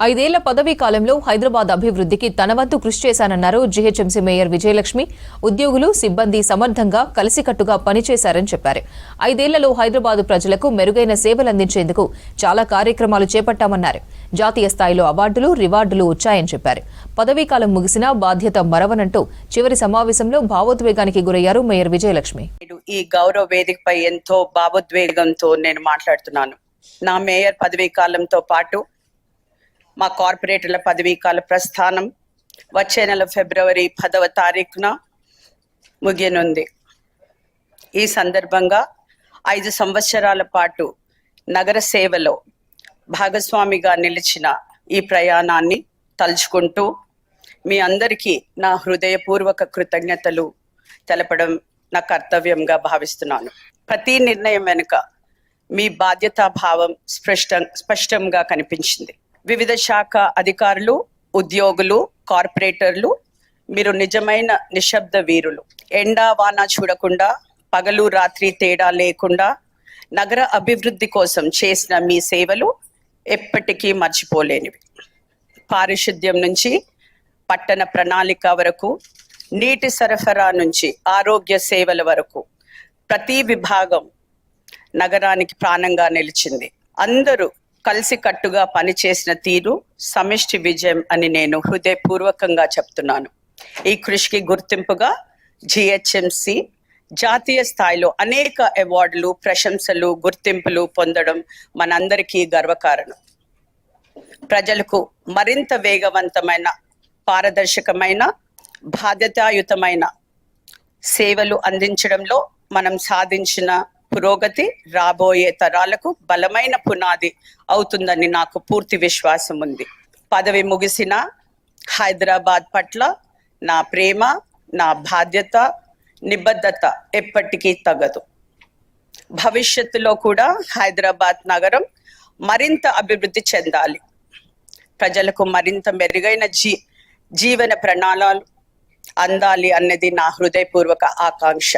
ఐదేళ్ల పదవీ కాలంలో హైదరాబాద్ అభివృద్ధికి తన వంతు కృషి చేశానన్నారు జీహెచ్ఎంసీ మేయర్ విజయలక్ష్మి. ఉద్యోగులు, సిబ్బంది సమర్థంగా కలిసికట్టుగా పనిచేశారని చెప్పారు. ఐదేళ్లలో హైదరాబాద్ ప్రజలకు మెరుగైన సేవలందించేందుకు చాలా కార్యక్రమాలు చేపట్టామన్నారు. జాతీయ స్థాయిలో అవార్డులు, రివార్డులు వచ్చాయని చెప్పారు. పదవీ కాలం ముగిసినా బాధ్యత మరవనంటూ చివరి సమావేశంలో భావోద్వేగానికి గురయ్యారు మేయర్ విజయలక్ష్మి. ఈ గౌరవ వేదికపై ఎంతో భావోద్వేగంతో నేను మాట్లాడుతున్నాను. నా మేయర్ పదవీ కాలంతో పాటు మా కార్పొరేటర్ల పదవీకాల ప్రస్థానం వచ్చే నెల ఫిబ్రవరి 10వ తారీఖున ముగియనుంది. ఈ సందర్భంగా 5 సంవత్సరాల పాటు నగర సేవలో భాగస్వామిగా నిలిచిన ఈ ప్రయాణాన్ని తలుచుకుంటూ మీ అందరికీ నా హృదయపూర్వక కృతజ్ఞతలు తెలపడం నా కర్తవ్యంగా భావిస్తున్నాను. ప్రతి నిర్ణయం వెనుక మీ బాధ్యతాభావం స్పష్టంగా కనిపించింది. వివిధ శాఖ అధికారులు, ఉద్యోగులు, కార్పొరేటర్లు, మీరు నిజమైన నిశ్శబ్ద వీరులు. ఎండా వాన చూడకుండా, పగలు రాత్రి తేడా లేకుండా నగర అభివృద్ధి కోసం చేసిన మీ సేవలు ఎప్పటికీ మర్చిపోలేనివి. పారిశుద్ధ్యం నుంచి పట్టణ ప్రణాళిక వరకు, నీటి సరఫరా నుంచి ఆరోగ్య సేవల వరకు ప్రతి విభాగం నగరానికి ప్రాణంగా నిలిచింది. అందరూ కలిసికట్టుగా పనిచేసిన తీరు సమిష్టి విజయం అని నేను హృదయపూర్వకంగా చెప్తున్నాను. ఈ కృషికి గుర్తింపుగా జీహెచ్ఎంసీ జాతీయ స్థాయిలో అనేక అవార్డులు, ప్రశంసలు, గుర్తింపులు పొందడం మనందరికీ గర్వకారణం. ప్రజలకు మరింత వేగవంతమైన, పారదర్శకమైన, బాధ్యతాయుతమైన సేవలు అందించడంలో మనం సాధించిన పురోగతి రాబోయే తరాలకు బలమైన పునాది అవుతుందని నాకు పూర్తి విశ్వాసం ఉంది. పదవి ముగిసిన హైదరాబాద్ పట్ల నా ప్రేమ, నా బాధ్యత, నిబద్ధత ఎప్పటికీ తగ్గదు. భవిష్యత్తులో కూడా హైదరాబాద్ నగరం మరింత అభివృద్ధి చెందాలి. ప్రజలకు మరింత మెరుగైన జీవన ప్రణాళికలు అందాలి అన్నది నా హృదయపూర్వక ఆకాంక్ష.